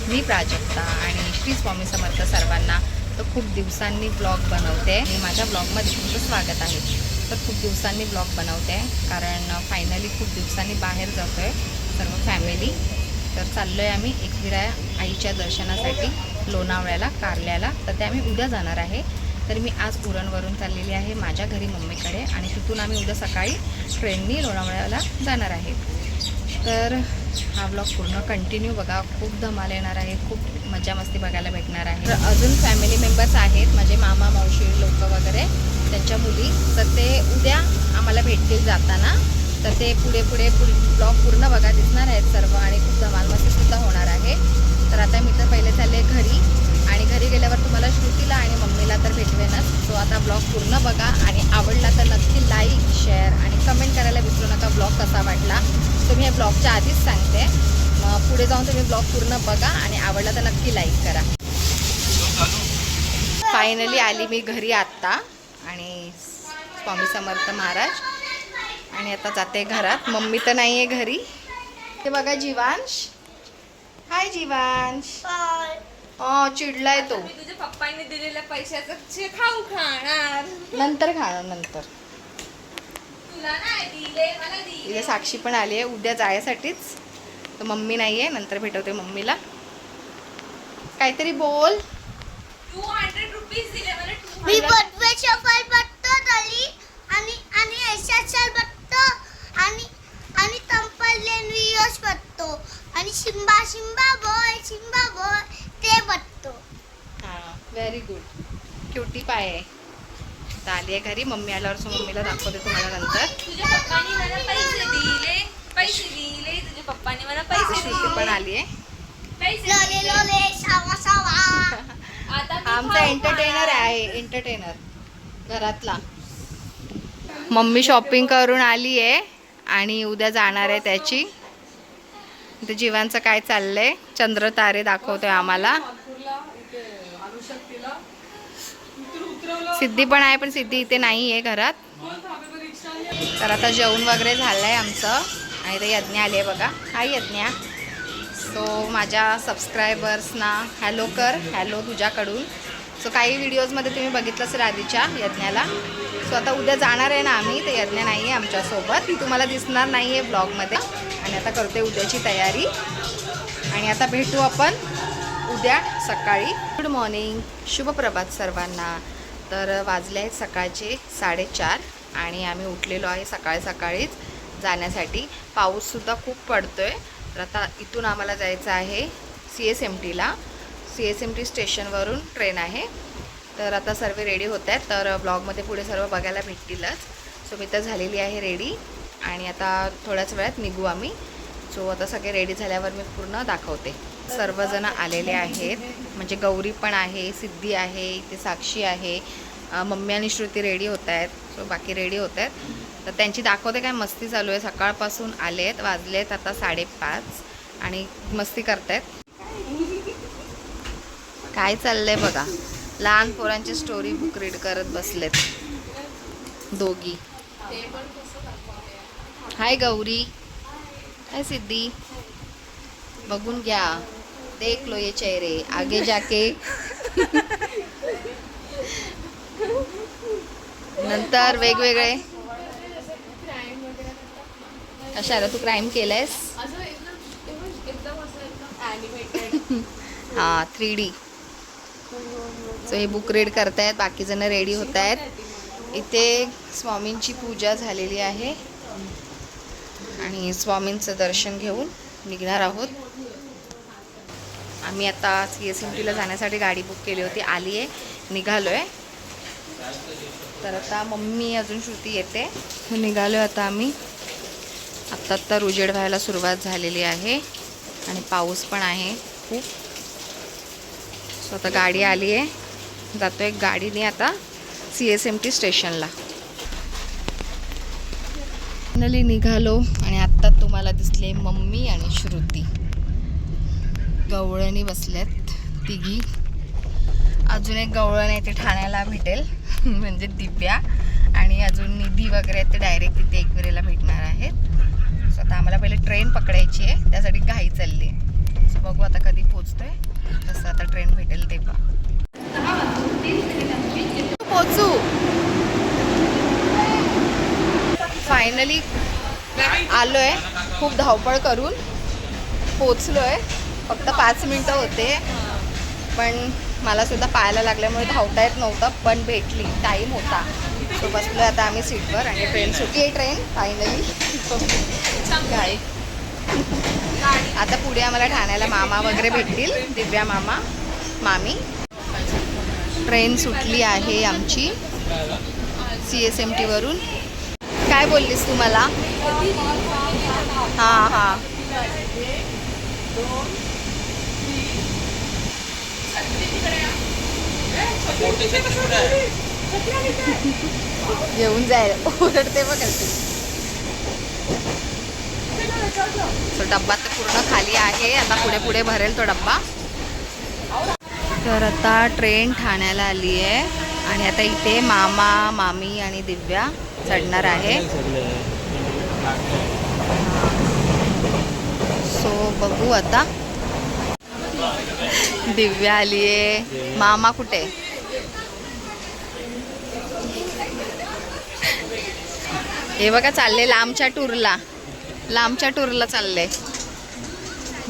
मी प्राजक्ता आणि श्री स्वामी समर्थ सर्वांना. तर खूप दिवसांनी ब्लॉग बनवते आणि माझ्या ब्लॉगमध्ये तुमचं स्वागत आहे. तर खूप दिवसांनी ब्लॉग बनवते कारण फायनली खूप दिवसांनी बाहेर जातो आहे सर्व फॅमिली. तर चाललो आहे आम्ही एकविरा आईच्या दर्शनासाठी लोणावळ्याला कारल्याला. तर ते आम्ही उद्या जाणार आहे. तर मी आज उरणवरून चाललेली आहे माझ्या घरी मम्मीकडे आणि तिथून आम्ही उद्या सकाळी ट्रेननी लोणावळ्याला जाणार आहे. तर हा ब्लॉग पूर्ण कंटिन्यू बघा. खूप धमाल येणार आहे, खूप मजा मस्ती बघायला भेटणार आहे. तर अजून फॅमिली मेंबर्स आहेत माझे मामा मावशी लोक वगैरे त्यांच्या मुली. तर ते उद्या आम्हाला भेटतील जाताना. तर ते पुढे ब्लॉग पूर्ण बघा दिसणार आहेत सर्व आणि खूप धमाल मस्तीसुद्धा होणार आहे. तर आता मी तर पहिले चालले घरी आणि घरी गेल्यावर तुम्हाला श्रुतीला आणि मम्मीला तर भेटवेनच. तो आता ब्लॉग पूर्ण बघा आणि आवडला तर नक्की लाईक शेअर आणि कमेंट करायला विसरू नका ब्लॉग कसा वाटला. तुम्ही हे ब्लॉगच्या आधीच सांगते. मग पुढे जाऊन तुम्ही ब्लॉग पूर्ण बघा आणि आवडला तर नक्की लाईक करा. फायनली आली मी घरी आत्ता आणि स्वामी समर्थ महाराज आणि आता जाते घरात. मम्मी तर नाही आहे घरी. ते बघा जीवांश. हाय जीवांश. चिडलाय तो. तुझ्या पप्पांनी दिलेल्या पैशाचं खाऊ खाणार. नंतर खाणार नंतर. तुला नाही दिले, मला दिले. इथे साक्षी पण आली आहे उद्या जायसाठीच. तर मम्मी नाही आहे, नंतर भेटवते मम्मीला. काहीतरी बोल. 200 रुपीज दिले मला. 200. मी बटवेच्या फल बट्टो दली आणि एशाचल बट्टो आणि तंपलेन वियोस बट्टो आणि शिंबा बॉय ते बट्टो. हां व्हेरी गुड. क्युटी पाय आहे. तर आली आहे घरी. मम्मी आल्यावर मम्मीला दाखवते तुम्हाला नंतर. तुझ्या पप्पांनी मला पैसे दिले. तुझ्या पप्पांनी मला पैसे श्रुती पण आली आहे. लोले सावा आता मी आमचा खाऊ एंटरटेनर खाणार. आहे, एंटरटेनर घरातला. मम्मी शॉपिंग करून आली आहे आणि उद्या जाणार आहे त्याची. ते जीवांचं काय चाललंय. चंद्र तारे दाखवतोय आम्हाला. सिद्धी पण आहे पण सिद्धी इथे नाही आहे घरात. तर आता जेवण वगैरे झालंय आमचं आणि ते यज्ञ आली आहे बघा. हाय यज्ञा. सो माझ्या सबस्क्रायबर्सना हॅलो कर. हॅलो तुझ्याकडून. सो काही व्हिडिओजमध्ये तुम्ही बघितलं असेल आधीच्या यज्ञाला. सो आता उद्या जाणार आहे ना आम्ही. तर यज्ञ नाही आहे आमच्यासोबत. ती तुम्हाला दिसणार नाही आहे ब्लॉगमध्ये. आणि आता करते उद्याची तयारी आणि आता भेटू आपण उद्या सकाळी. गुड मॉर्निंग, शुभप्रभात सर्वांना. तर वाजले आहेत सकाळचे 4:30 आणि आम्ही उठलेलो आहे सकाळीच जाण्यासाठी. पाऊससुद्धा खूप पडतो आहे. तर आता इथून आम्हाला जायचं आहे CSMTला. CSMT स्टेशनवरून ट्रेन आहे. तर आता सर्व रेडी होत आहेत. तर ब्लॉगमध्ये पुढे सर्व बघायला भेटतीलच. सो मी तर झालेली आहे रेडी आणि आता थोड्याच वेळात निघू आम्ही. सो आता सगळे रेडी झाल्यावर मी पूर्ण दाखवते. सर्वजण आलेले आहेत म्हणजे गौरी पण आहे, सिद्धी आहे, इथे साक्षी आहे, मम्मी आणि श्रुती रेडी होत आहेत. सो बाकी रेडी होत आहेत. तर त्यांची दाखवते काय मस्ती चालू आहे. सकाळपासून आले आहेत. वाजले आहेत आता 5:30 आणि मस्ती करतायत. काय चाललंय बघा. लहान पोरांची स्टोरी बुक रीड करत बसलेत दोघी. हाय गौरी. हाय सिद्धी. बघून घ्या. देख लो ये चेहरे आगे जाके. नंतर वेगवेगळे. कशाला तू क्राईम केलंयस. हां 3D. सो हे बुक रीड करतायत. बाकी जण रेडी होत आहेत. इथे स्वामींची पूजा झालेली आहे आणि स्वामींचं दर्शन घेऊन निघणार आहोत आम्ही. आता CSMTला जाण्यासाठी गाडी बुक केली होती. आली आहे, निघालो आहे. तर आता मम्मी अजून श्रुती येते. निघालो आहे आता आम्ही. आत्ता उजेड व्हायला सुरुवात झालेली आहे आणि पाऊस पण आहे खूप. सो आता गाडी आली आहे. जातो आहे गाडीने आता CSMT स्टेशनला. फायनली निघालो आणि आत्ता तुम्हाला दिसले मम्मी आणि श्रुती गवळणी बसल्यात तिघी. अजून एक गवळण आहे ते ठाण्याला भेटेल म्हणजे दिव्या आणि अजून निधी वगैरे ते डायरेक्ट तिथे एकविरेला भेटणार आहेत. सो आता आम्हाला पहिले ट्रेन पकडायची आहे त्यासाठी घाई चालली आहे. सो बघू आता कधी पोचतोय, तसं आता ट्रेन भेटेल तेव्हा पोचू. फायनली आलोय, खूप धावपळ करून पोचलोय. फक्त 5 मिनटं होते, पण मला सुद्धा पाहायला लागल्यामुळे धावता येत नव्हतं, पण भेटली, टाईम होता. सो बसलो आता आम्ही सीटवर आणि ट्रेन सुटली आहे. ट्रेन फायनली काय आता पुढे आम्हाला ठाण्याला मामा वगैरे भेटतील, दिव्या मामा मामी. ट्रेन सुटली आहे आमची CSMT वरून. काय बोललीस तू मला? हां हां येऊन जाईल ओरडते बघ. सो डब्बा तर पूर्ण खाली आहे, आता पुढे पुढे भरेल तो डब्बा. तर आता ट्रेन ठाण्याला आली आहे आणि आता इथे मामा मामी आणि दिव्या चढणार आहे. सो बघू आता. दिव्या आली आहे, मामा कुठे? हे बघा चालले लांबच्या टूरला चालले,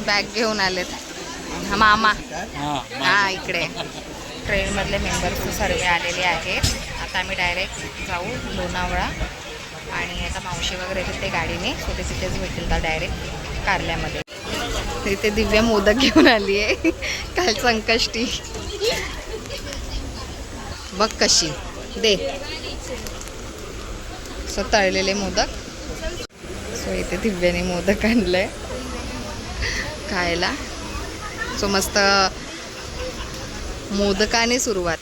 बॅग घेऊन आलेत. हा मामा, हा इकडे. ट्रेनमधले मेंबर्स सर्व आलेले आहेत. आता आम्ही डायरेक्ट जाऊ लोणावळा आणि आता मावशी वगैरे तिथे गाडीने, सो ते तिथेच भेटेल तर डायरेक्ट कारल्यामध्ये. इथे दिव्या मोदक घेऊन आली आहे, काल संकष्टी. बघ कशी दे. सो तळलेले मोदक. सो इथे दिव्याने मोदक आणलंय खायला. सो मस्त मोदकाने सुरुवात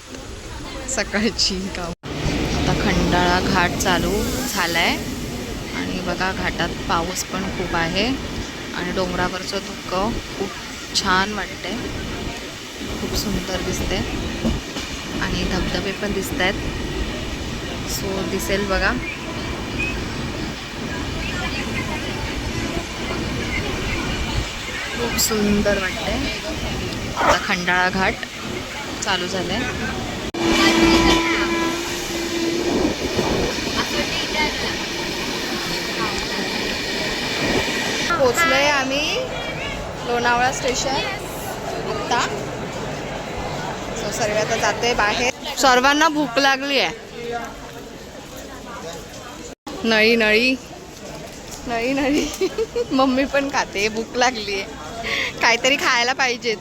सकाळची. आता खंडाळा घाट चालू झालाय आणि बघा घाटात पाऊस पण खूप आहे आणि डोंगरावरचं धुकं खूप छान वाटतंय, खूप सुंदर दिसते आणि धबधबे पण दिसत आहेत. सो दिसेल बघा. खूप सुंदर वाटतंय. आता खंडाळा घाट चालू झालाय. पोचलोय आम्ही लोणावळा स्टेशन आत्ता. सो सर्व आता जातोय बाहेर. सर्वांना भूक लागली आहे. नळी नळी नळी नळी मम्मी पण खाते, भूक लागली आहे, काहीतरी खायला पाहिजेच.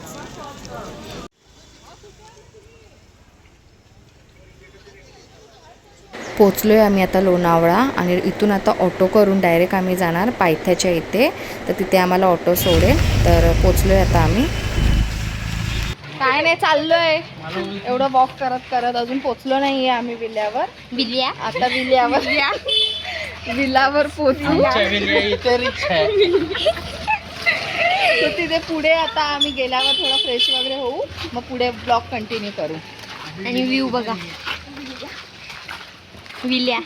पोचलोय आम्ही आता लोणावळा आणि इथून आता ऑटो करून डायरेक्ट आम्ही जाणार पायथ्याच्या इथे, तर तिथे आम्हाला ऑटो सोडेल. तर पोचलोय आता आम्ही. काय नाही चाललोय एवढं वॉक करत करत, अजून पोचलो नाहीये आम्ही विल्यावर. आता विल्यावर पोचू. तर तिथे पुढे आता आम्ही गेल्यावर थोडं फ्रेश वगैरे होऊ, मग पुढे ब्लॉग कंटिन्यू करू. आणि व्ह्यू बघा विल्या.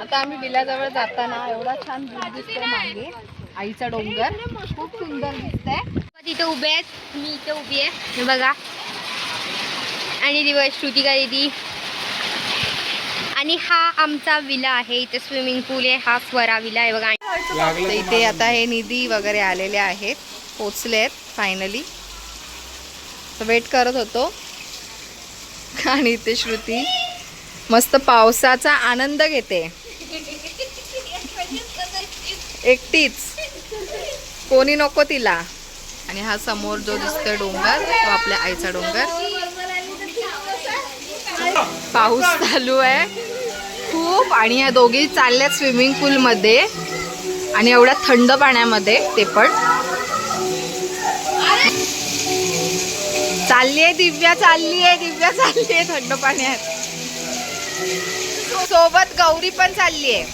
आता आम्ही विल्याजवळ जाताना एवढा छान व्ह्यू दिसतोय मागे, आईचा डोंगर खूप सुंदर दिसतंय. तिथे उभे आहेत, मी इथे उभी आहे हे बघा. आणि दिवस श्रुतिका दीदी. आणि हा आमचा विला आहे, इथे स्विमिंग पूल आहे, हा स्वरा विला आहे बघा. तर इथे आता हे निधी वगैरे आलेले आहेत, पोचलेत फायनली. तर वेट करत होतो आणि इथे श्रुती मस्त पावसाचा आनंद घेते एकटीच, कोणी नको तिला. आणि हा समोर जो दिसतोय डोंगर तो आपल्या आईचा डोंगर. पाऊस चालू आहे खूप आणि या दोघी चालल्यात स्विमिंग पूल मध्ये आणि एवढ्या थंड पाण्यामध्ये, ते पण चाललीये दिव्या चाललीये थंड पाण्यात. सोबत गौरी पण चाललीये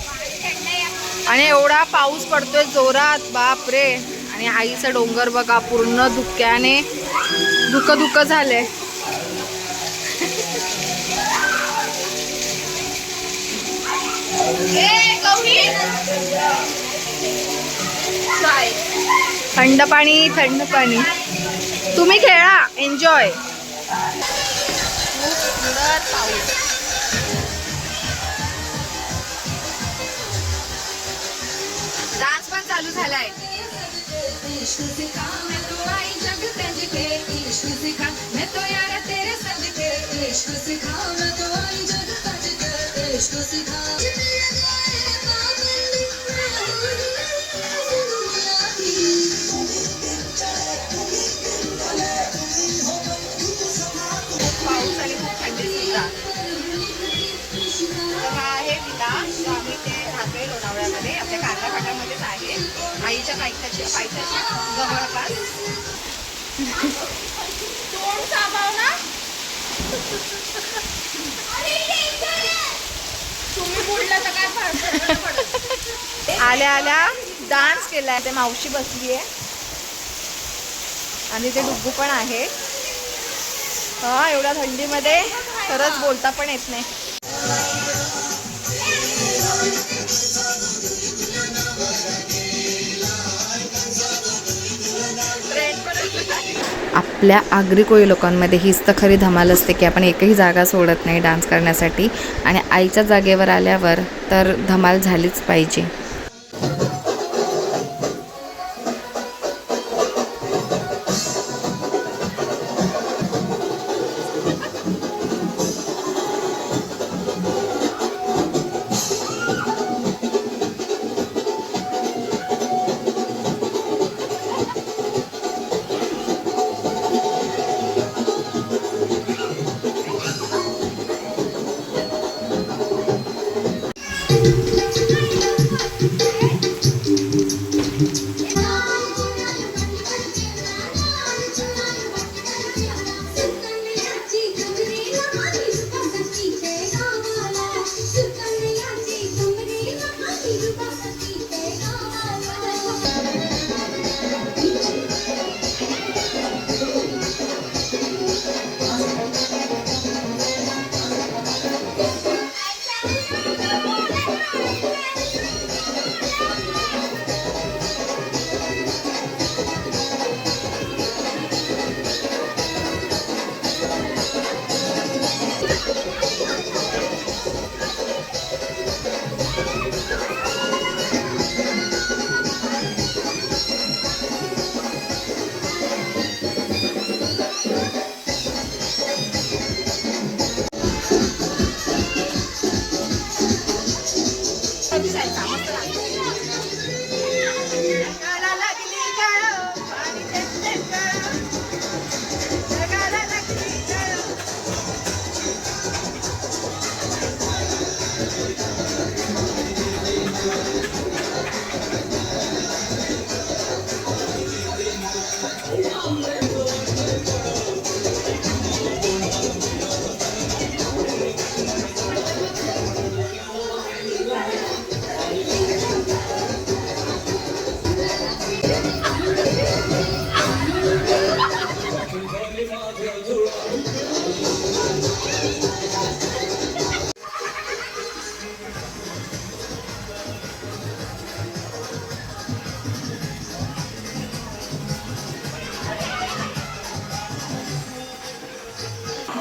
आणि एवढा पाऊस पडतोय जोरात, बाप रे. आणि आईचा डोंगर बघा पूर्ण धुक्याने धुकं झालंय. गौरी थंड पाणी थंड पाणी. तुम्ही खेळा, एन्जॉय. खूप सुंदर पाऊस. डान्स पण चालू झालाय. पाऊस आणि खूप थंडी सुद्धा. तर हा आहे विला. तो आम्ही ते राहतोय लोणावळ्यामध्ये, आपल्या कांदा फाट्यामध्येच आहे, आईच्या पायथ्याच्या जवळपास. तोंड सामाव ना तुम्ही बोलला तर काय फरक पडत. आल्या आल्या डान्स केलाय. ते मावशी बसली आहे आणि ते डुग्गू पण आहे. हा, एवढ्या थंडीमध्ये खरंच बोलता पण येत नाही. आपल्या आगरी कोळी लोकांमध्ये हीच तर खरी धमाल असते की आपण एकही जागा सोडत नाही डान्स करण्यासाठी, आणि आईच्या जागेवर आल्यावर तर धमाल झालीच पाहिजे.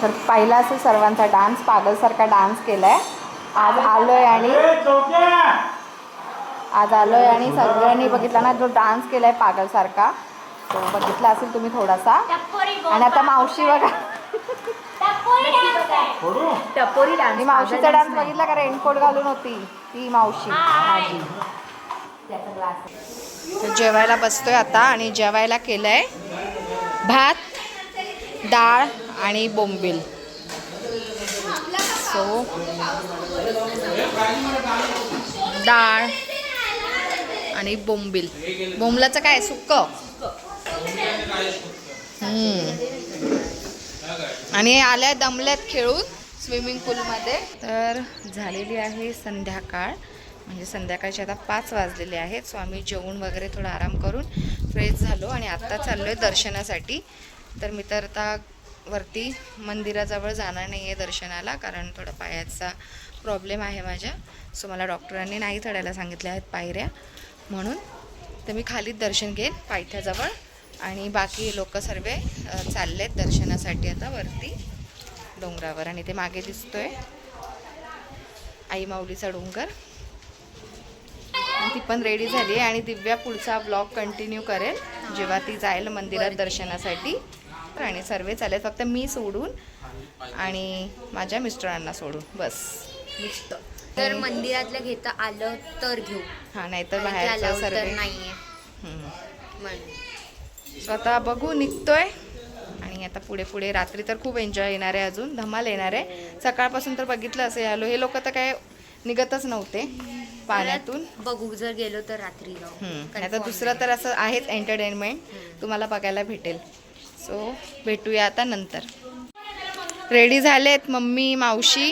तर पाहिला असेल सर्वांचा डान्स, पागलसारखा डान्स केलाय. आज आलोय आणि सगळ्यांनी बघितला ना जो डान्स केलाय पागलसारखा, तो बघितला असेल तुम्ही थोडासा. आणि आता मावशी बघा, टपोरी डान्स. मावशीचा डान्स बघितला का, रेनकोट घालून होती ती मावशी माझी. तर जेवायला बसतोय आता, आणि जेवायला केलंय भात, डाळ आणि बोंबील. सो डाळ आणि बोंबील. बोंबलाचं काय, सुक्क. आणि आल्या दमल्यात खेळून स्विमिंग पूलमध्ये. तर झालेली आहे संध्याकाळ, म्हणजे संध्याकाळचे आता 5 वाजलेले आहेत. सो आम्ही जेवून वगैरे थोडा आराम करून फ्रेश झालो आणि आत्ता चाललो आहे दर्शनासाठी. तर मी तर आता वरती मंदिराजवळ जाणार नाही आहे दर्शनाला, कारण थोडा पायाचा प्रॉब्लेम आहे माझ्या. सो मला डॉक्टरांनी नाही चढायला सांगितले आहेत पायऱ्या, म्हणून तर मी खालीच दर्शन घेईन पायथ्याजवळ आणि बाकी लोक सर्व चाललेत दर्शनासाठी आता वरती डोंगरावर. आणि ते मागे दिसतोय आई माऊलीचा डोंगर. आणि ती पण रेडी झाली आहे आणि दिव्या पुढचा ब्लॉग कंटिन्यू करेल जेव्हा ती जाईल मंदिरात दर्शनासाठी. आणि सर्व चालेल फक्त मी सोडून आणि माझ्या मिस्टरांना सोडून बस. तर मंदिरातलं घेता आलं तर घेऊ, हां नाही तर बाहेरचं सर्व नाहीये. स्वतः बघू निघतोय. आणि आता पुढे पुढे रात्री तर खूप एन्जॉय येणार आहे, अजून धमाल येणार आहे. सकाळपासून तर बघितलं असेल आलो हे लोक तर काय निघतच नव्हते पाण्यातून. बघू जर गेलो तर रात्री नाही तर दुसरं तर असं आहेच एंटरटेनमेंट तुम्हाला बघायला भेटेल. सो भेटूया आता नंतर. रेडी झालेत मम्मी मावशी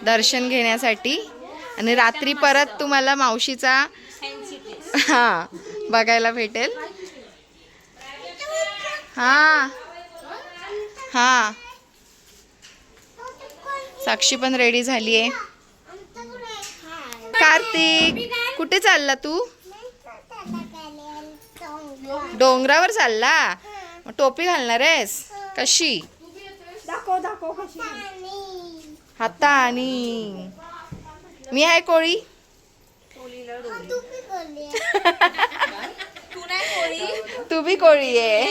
दर्शन घेण्यासाठी आणि रात्री परत तुम्हाला मावशीचा हां बघायला भेटेल. हां हां साक्षी पण रेडी झाली आहे. कार्तिक कुठे चालला तू? डोंगरावर चालला. मग टोपी घालणार आहेस कशी? हातानी. मी आहे कोळी. तू बी कोळी आहे.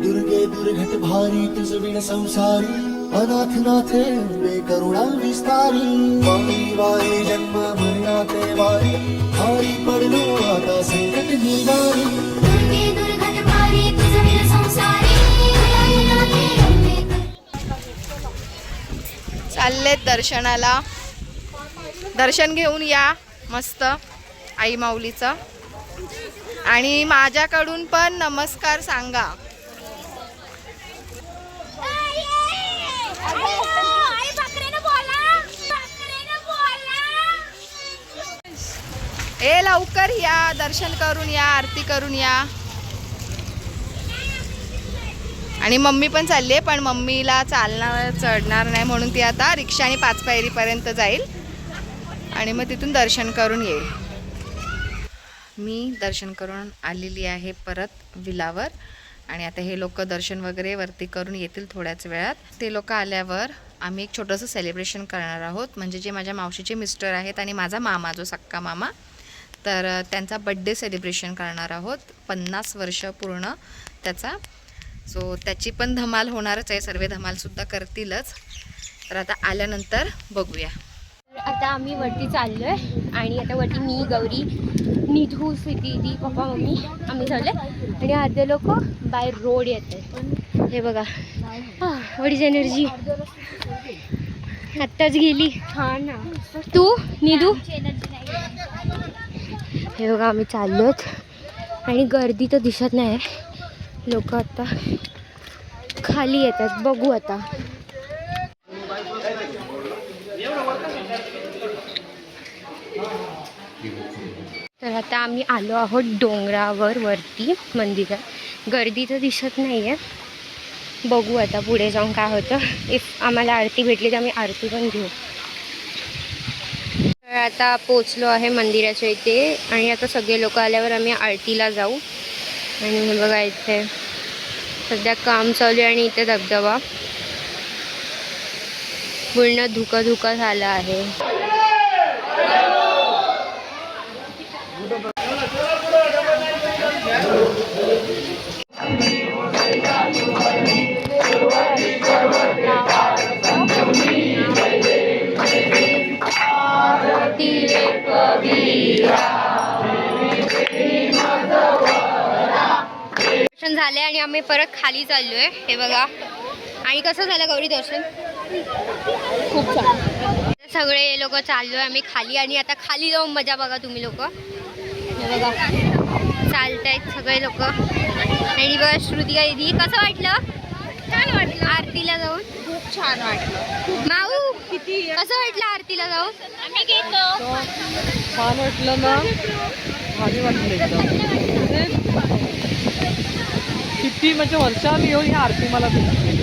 दुर्गे दुर्घट भारी तुझ बिन संसारी अनाथ नाथे अंबे करुणा विस्तारी वारी वारी जन्म मरणाते वारी भारी पडलो आता संकट निवारी दुर्गे दुर्गत भारी तुझ बिन संसारी अनाथ अंबे. चाललेत दर्शनाला. दर्शन घेऊन या मस्त आई माऊलीचं. आणि माझ्याकडून पण नमस्कार सांगा. ए लवकर या दर्शन करून या आरती करून या. आणि मम्मी पण चालली आहे पण मम्मीला चालणार चढणार नाही म्हणून ती आता रिक्षाने 5 पायरीपर्यंत जाईल आणि मग तिथून दर्शन करून येईल. मी दर्शन करून आलेली आहे परत विलावर. आणि आता हे लोक दर्शन वगैरे वरती करून येतील थोड्याच वेळात. ते लोक आल्यावर आम्ही एक छोटंसं सेलिब्रेशन करणार आहोत. म्हणजे जे माझ्या मावशीचे मिस्टर आहेत आणि माझा मामा जो सक्का मामा तर त्यांचा बड्डे सेलिब्रेशन करणार आहोत. 50 वर्ष पूर्ण त्याचा. सो त्याची पण धमाल होणारच आहे. सर्व धमालसुद्धा करतीलच. तर आता आल्यानंतर बघूया. आता आम्ही वरती चाललोय आणि आता वरती मी गौरी निधू दीदी पप्पा मम्मी आम्ही चाललोय आणि अर्धे लोक बाय रोड येत आहेत. हे बघा वडीच एनर्जी आत्ताच गेली. हा ना तू निधू. हे बघा आम्ही चाललोत आणि गर्दी तर दिसत नाही. लोक आता खाली येतात. बघू आता. तर आता आम्ही आलो आहोत डोंगरावर वरती मंदिरात. गर्दी तर दिसत नाही आहे. बघू आता पुढे जाऊन काय होतं. इफ आम्हाला आरती भेटली तर आम्ही आरती पण घेऊ. तर आता पोचलो आहे मंदिराच्या इथे आणि आता सगळे लोक आल्यावर आम्ही आरतीला जाऊ. आणि हे बघा इथे सध्या काम चालू आहे आणि इथे धबधबा पूर्ण धुका धुका झाला आहे. दर्शन झाले आणि आम्ही परत खाली चाललोय. हे बघा. आणि कसं झालं गौरी दर्शन? खूप छान. सगळे लोक चाललोय आम्ही खाली आणि आता खाली जाऊन मजा बघा तुम्ही लोक. हे बघा चालतायत सगळे लोक. आणि बघा श्रुतिका दीदी कसं वाटलं? छान वाटलं. आरतीला जाऊन खूप छान वाटलं. माऊ किती कसं वाटलं आरतीला जाऊन? आम्ही गेलो. छान वाटलं ना. भारी वाटलं एकदम. किती म्हणजे वर्षांनी येऊन ही आरती मला भेटली.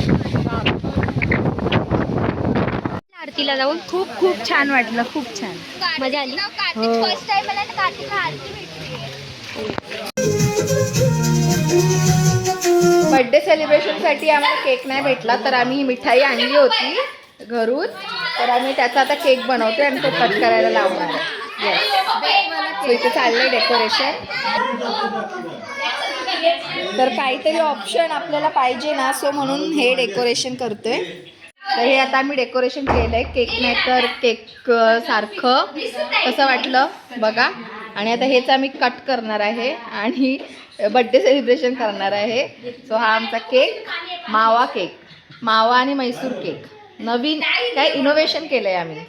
आरतीला जाऊन? खूप खूप छान वाटलं, खूप छान. मजा आली. फर्स्ट टाइम मला बर्थडे सेलिब्रेशनसाठी आम्हाला केक नाही भेटला, तर आम्ही ही मिठाई आणली होती घरून. तर आम्ही त्याचा आता केक बनवतोय आणि तो कट करायला लावणार आहे. सो इथे चाललंय डेकोरेशन. तर काहीतरी ऑप्शन आपल्याला पाहिजे ना, सो म्हणून हे डेकोरेशन करतोय. तर हे आता आम्ही डेकोरेशन केलंय. केक नाही तर केक सारखं. कसं वाटलं बघा. आणि आता हेच आम्ही कट करणार आहे आणि बड्डे सेलिब्रेशन करणार आहे. सो हा आमचा केक, मावा केक, मावा आणि मैसूर केक. नवीन काय इनोव्हेशन केलं आहे आम्ही.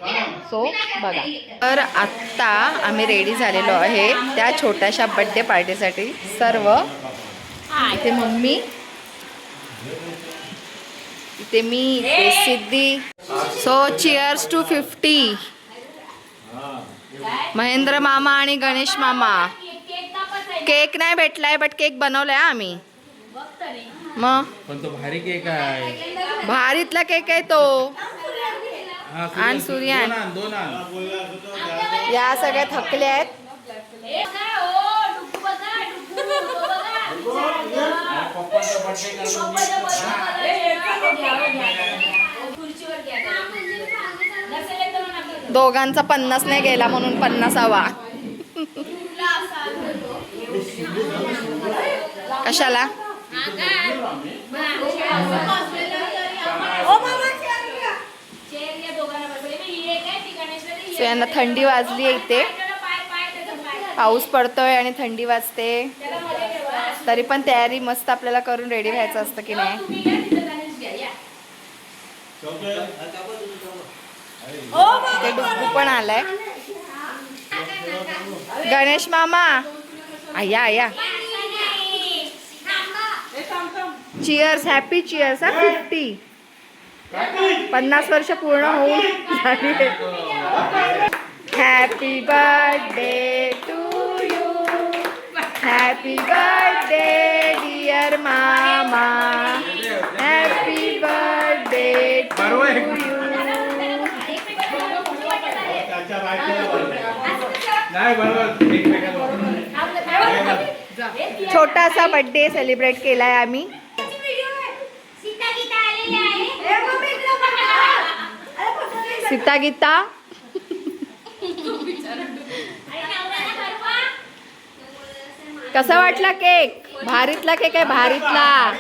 सो बघा. तर आत्ता आम्ही रेडी झालेलो आहे त्या छोट्याशा बड्डे पार्टीसाठी. सर्व इथे मम्मी, इथे मी, इथे Siddhi. So cheers to 50. Mahendra मामा आणि गणेश मामा. केक नाही भेटलाय बट केक बनवलाय आम्ही. मग पण तो भारी केक आहे. भारीतला केक आहे तो. आणि सूर्यान दोन या सगळ्या थकल्या आहेत. दोघांचा 50 नाही गेला म्हणून 50वा. कशाला? सो यांना थंडी वाजली आहे इथे. पाऊस पडतोय आणि थंडी वाजते. तरी पण तयारी मस्त आपल्याला करून रेडी व्हायचं असतं की नाही. ते डुग्गू पण आलाय. गणेश मामा आया आया. Cheers, happy cheers. 50 वर्ष पूर्ण होऊन झाली. Happy birthday to you, happy birthday dear मामा, हॅपी बर्थडे टू यू. छोटासा बर्थडे सेलिब्रेट केलाय आम्ही. सीता गीता. कसा वाटला केक? भारीतला केक आहे, भारीतला.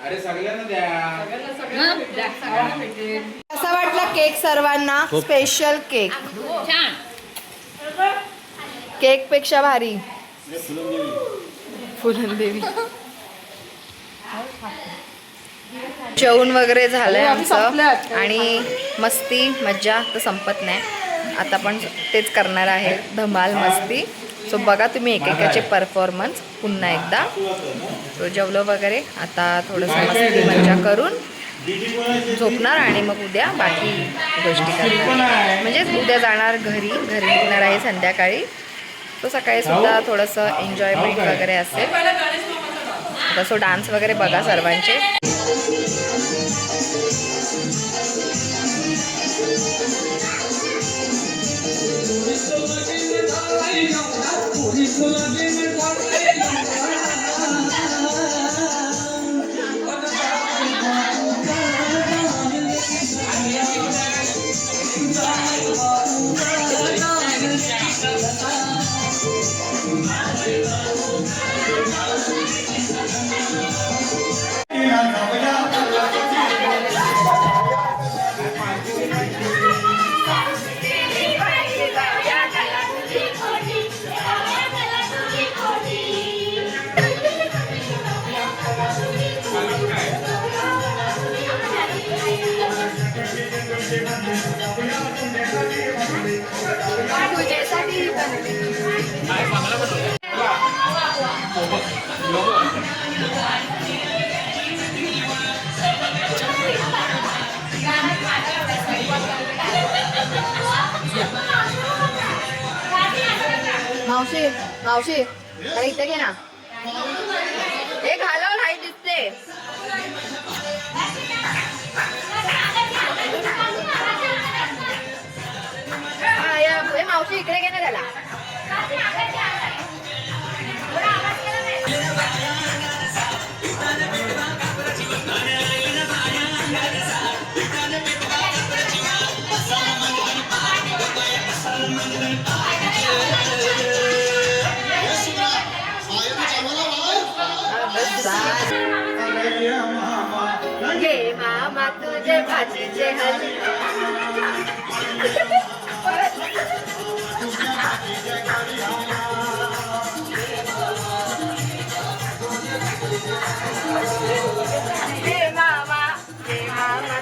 अरे सगळ्यांना द्या. कसा वाटला केक सर्वांना? Special cake. केक पेक्षा भारी फुलंदेवी. जेवण वगैरे झालंय आमचं आणि मस्ती मज्जा तर संपत नाही. आता पण तेच करणार आहे, धमाल मस्ती. सो बघा तुम्ही एकेकाचे परफॉर्मन्स पुन्हा एकदा. तो जेवलो वगैरे आता थोडंसं मस्ती मज्जा करून झोपणार आणि मग उद्या बाकी गोष्टी करणार. म्हणजेच उद्या जाणार घरी निघणार आहे संध्याकाळी. तो सकाळी सुद्धा थोडंसं एन्जॉयमेंट वगैरे असेल. आता सो डान्स वगैरे बघा सर्वांचे. मावशी मावशी अरे इथे घे ना. हे घालव लाईट दिसते. हे मावशी इकडे घे ना त्याला. घे मामा तुझे भाजीचे हलवे. घे मामा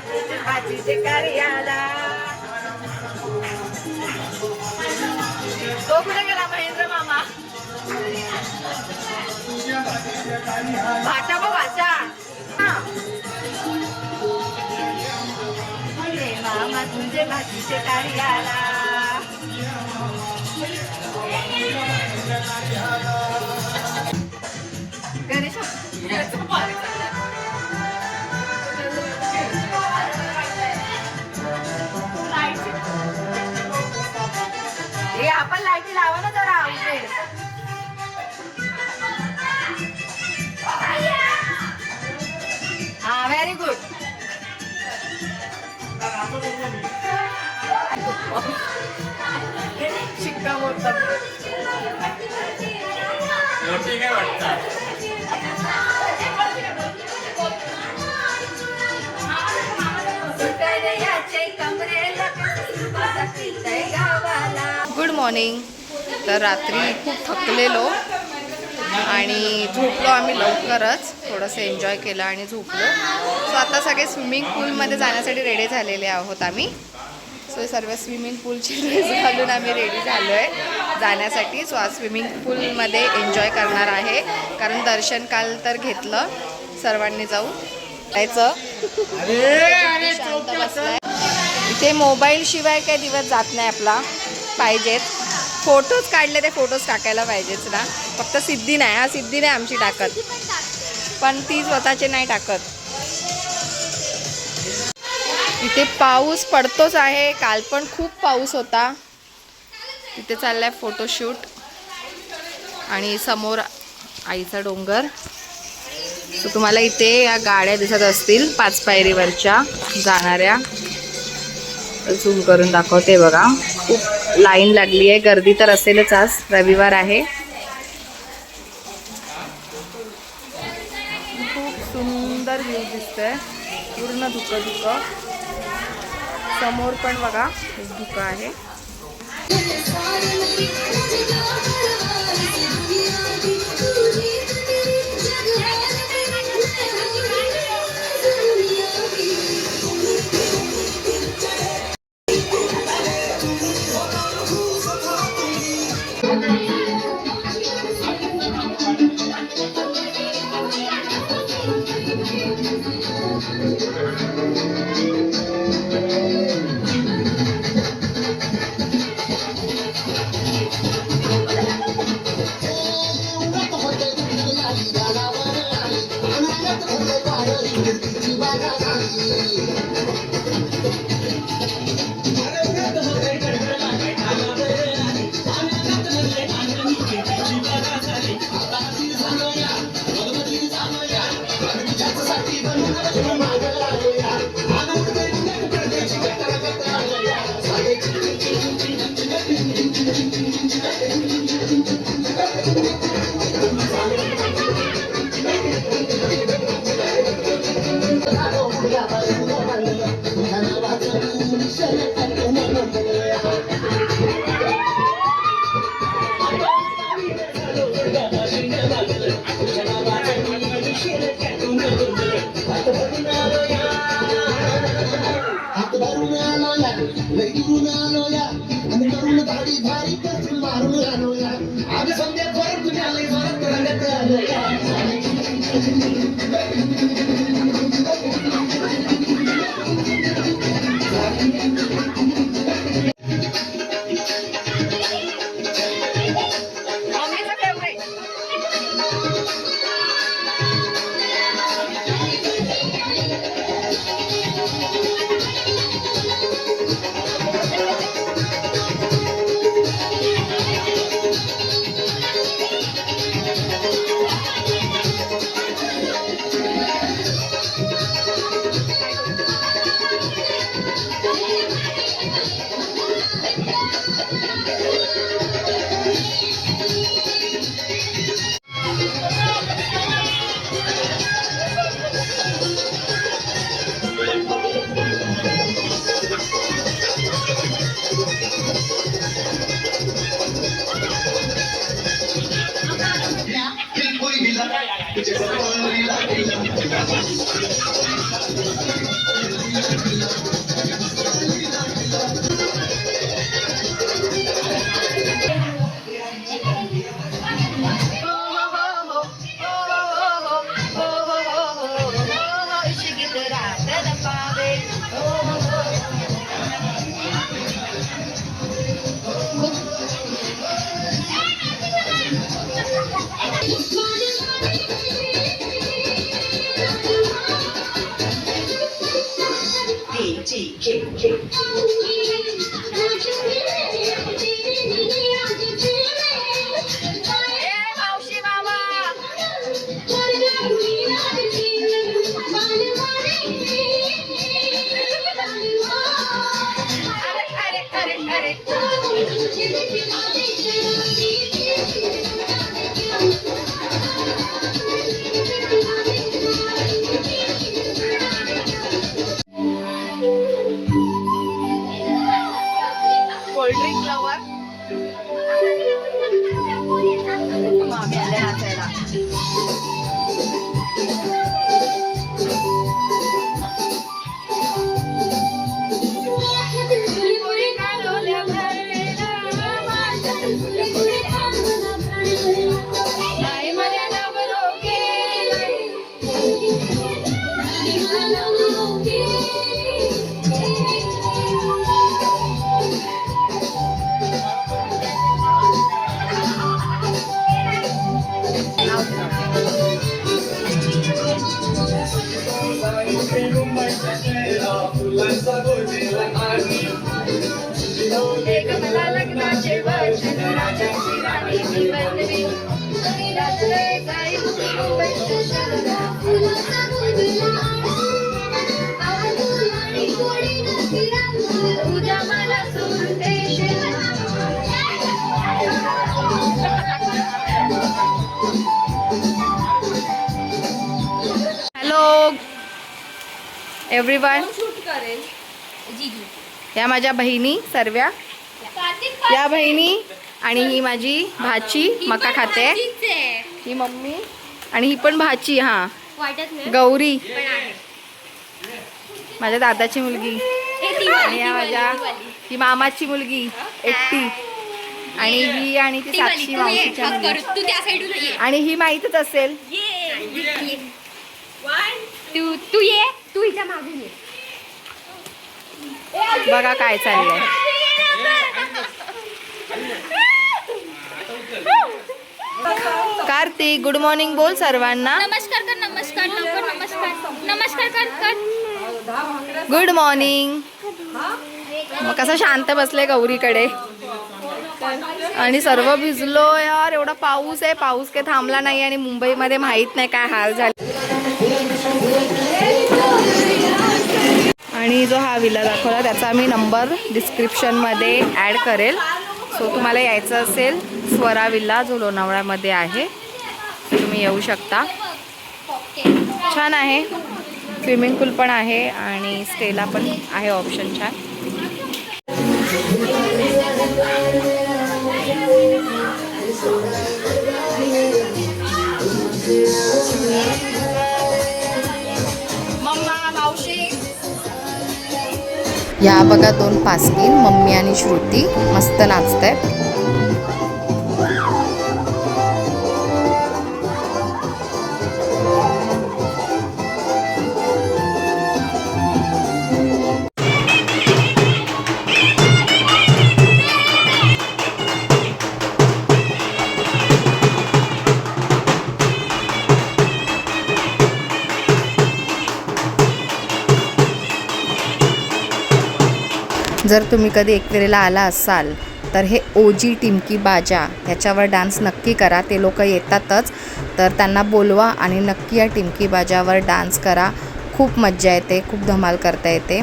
तुझे भाजीचे कार्याला. तो कुठे गेला महेंद्र मामा. भाषा बघ भाषा. मामा तुझे भाजीचे कार्याला. गणेश हे आपण लाईटी लावा ना जरा. हा व्हेरी गुड. शिक्का मोठा मोठी काय वाटतं. Good morning. तर रात्री खूप थकलेलो आणि झोपलो आम्ही लवकरच. थोडंसं एन्जॉय केलं आणि झोपलो. सो आता सगळे स्विमिंग पूलमध्ये जाण्यासाठी रेडी झालेले आहोत आम्ही. सो सर्व स्विमिंग पूलचे ड्रेस घालून आम्ही रेडी झालो आहे जाण्यासाठी. सो आज स्विमिंग पूलमध्ये एन्जॉय करणार आहे कारण दर्शन काल तर घेतलं सर्वांनी जाऊन जायचं. शांत बसलाय इथे. मोबाईल शिवाय काही दिवस जात नाही आपला. पाहिजेत फोटोज काढले ते फोटोज टाकायला पाहिजेच ना. फक्त सिद्धी नाही. हा सिद्धी नाही आमची टाकत पण ती स्वतःचे नाही टाकत. इथे पाऊस पडतोच आहे. काल पण खूप पाऊस होता. इथे चाललाय फोटोशूट आणि समोर आईचा डोंगर. सो तुम्हाला इथे या गाड्या दिसत असतील 5 पायरीवरच्या जाणाऱ्या. झूम करून दाखवते बघा. खूप लाईन लागली आहे. गर्दी तर असेलच. आज रविवार आहे. खूप सुंदर व्ह्यू दिसतोय. पूर्ण धुकं धुकं. समोर पण बघा एक धुकं आहे. कोल्ड्रिंक लवर मामी आले नाचायला. हॅलो एव्हरीवन, या माझ्या बहिणी सर्व्या, या बहिणी आणि ही माझी भाची मका खाते, ही मम्मी आणि ही पण भाची, हा वाटत नाही गौरी पण आहे. माझ्या दादाची मुलगी आणि या माझ्या ही मामाची मुलगी एकटी आणि ही आणि ती साक्षी मावशीच्या मुलगी तू त्या साईडून ये. आणि ही माहीतच असेल. तू तू ये, तू इथं मागून ये. बघा काय चाललंय. कार्तिक गुड मॉर्निंग बोल सर्वांना. नमस्कार कर, नमस्कार लवकर, नमस्कार नमस्कार कर कर. Good morning. मग कसं शांत बसले गौरीकडे आणि सर्व भिजलो यार. एवढा पाऊस आहे, पाऊस काही थांबला नाही आणि मुंबईमध्ये माहित नाही काय हाल झाले. आणि जो हा विला दाखवला त्याचा मी नंबर डिस्क्रिप्शनमध्ये ॲड करेल. सो तुम्हाला यायचं असेल स्वरा विला जो लोणावळ्यामध्ये आहे, तुम्ही येऊ शकता. छान आहे, स्विमिंग पूल पण आहे आणि स्टेला पण आहे ऑप्शन छान. या बघा दोन पासकीन मम्मी आणि श्रुती मस्त नाचतायत. जर तुम्ही कधी एकविरेला आला असाल तर हे ओजी टिमकी बाजा ह्याच्यावर डान्स नक्की करा. ते लोक येतातच, तर त्यांना बोलवा आणि नक्की या टिमकी बाजावर डान्स करा. खूप मज्जा येते, खूप धमाल करता येते.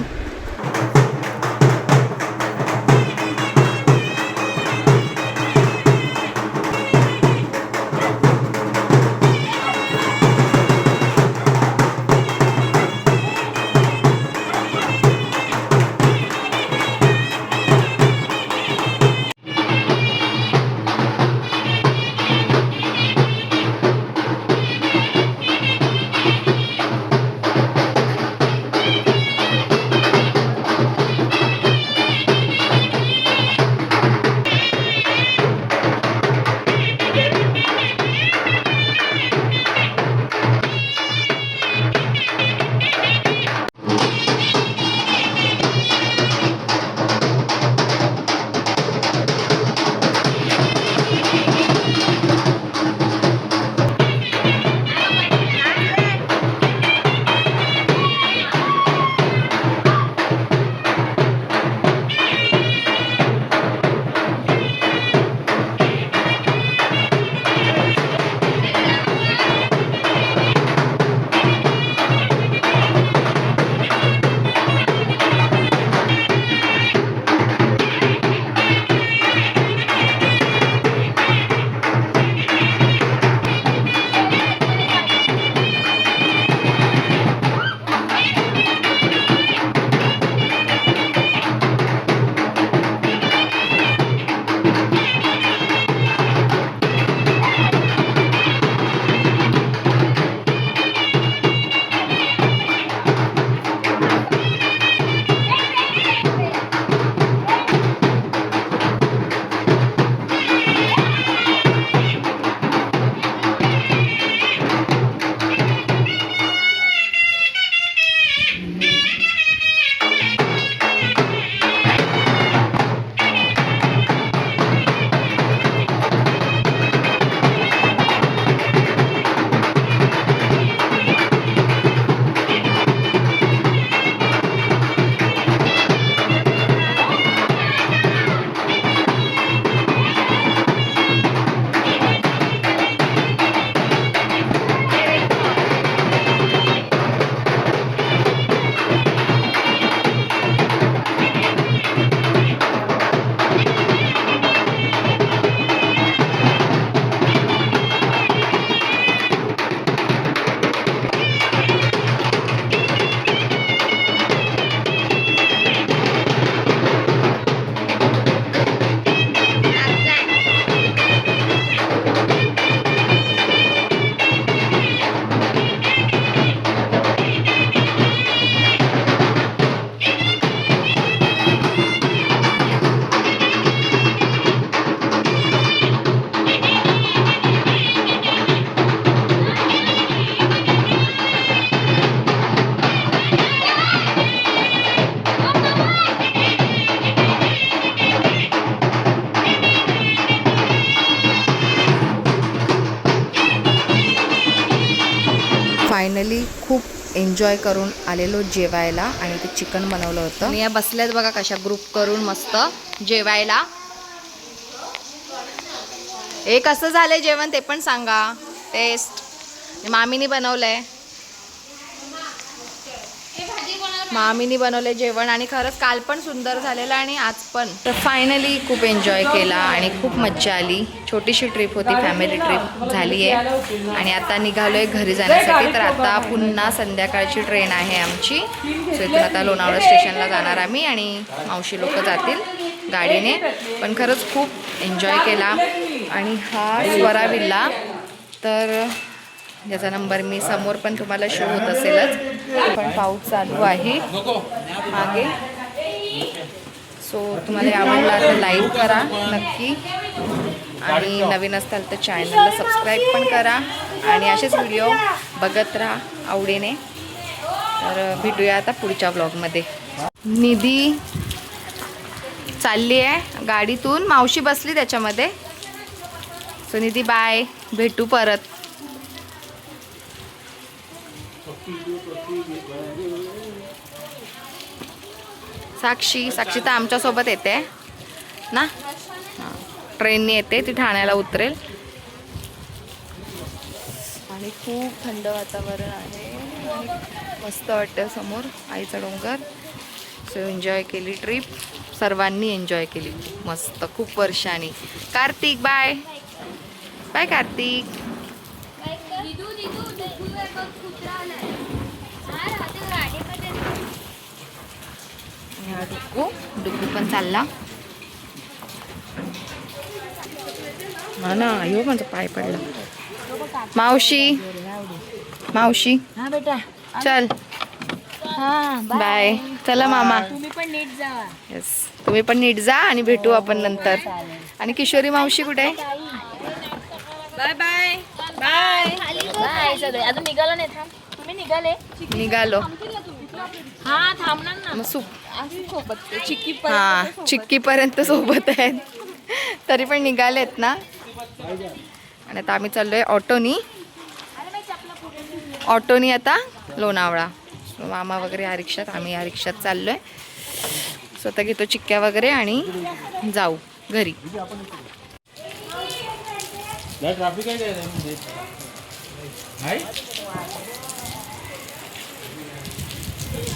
फायनली खूप एन्जॉय करून आलेलो जेवायला आणि ते चिकन बनवलं होतं आणि या बसल्यात बघा कशा ग्रुप करून मस्त जेवायला. हे कसं झालंय जेवण ते पण सांगा. टेस्ट मामीनी बनवलंय, मामीनी बनवलंय जेवण आणि खरंच काल पण सुंदर झालेलं आणि आज पण. तर फायनली खूप एन्जॉय केला आणि खूप मज्जा आली. छोटीशी ट्रिप होती, फॅमिली ट्रिप झाली आहे आणि आता निघालोय घरी जाण्यासाठी. तर आता पुन्हा संध्याकाळची ट्रेन आहे आमची. सो इथून आता लोणावळा स्टेशनला जाणार आम्ही आणि मावशी लोक जातील गाडीने. पण खरंच खूप एन्जॉय केला. आणि हा स्वरा विल्ला, तर ज्याचा नंबर मी समोर पण तुम्हाला शो होत असेलच. पण पाऊस चालू आहे मागे. सो तुम्हाला आवडला तर लाईक करा नक्की आणि नवीन असाल तर चॅनलला सबस्क्राईब पण करा आणि असेच व्हिडिओ बघत राहा आवडीने. तर भेटूया आता पुढच्या ब्लॉगमध्ये. निधी चालली आहे गाडीतून, मावशी बसली त्याच्यामध्ये. सो निधी बाय, भेटू परत. साक्षी तर आमच्यासोबत येते ना, ट्रेनने येते, ती ठाण्याला उतरेल. आणि खूप थंड वातावरण आहे आणि मस्त वाटतं. समोर आईचा डोंगर. सो एन्जॉय केली ट्रिप, सर्वांनी एन्जॉय केली मस्त खूप वर्षांनी. Kartik bye bye Kartik. डुग्गू पण चालला ना. हो माझा पाय पडला. मावशी हा बेटा चल बाय. चला मामा. तुम्ही पण नीट जावा. येस, तुम्ही पण नीट जा आणि भेटू आपण नंतर. आणि किशोरी मावशी कुठे आहे? Bye bye bye bye. सगळे अजून निघाला नाही. थांब, तुम्ही निघाले? निघालो. हा थांबणार ना. मग सोबत चिक्की हां चिक्कीपर्यंत सोबत आहेत तरी पण निघालेत ना. आणि आता आम्ही चाललोय ऑटोनी आता लोणावळा. मामा वगैरे या रिक्षात, आम्ही या रिक्षात चाललोय. स्वतः घेतो चिक्क्या वगैरे आणि जाऊ घरी. ट्रॅफिक आहे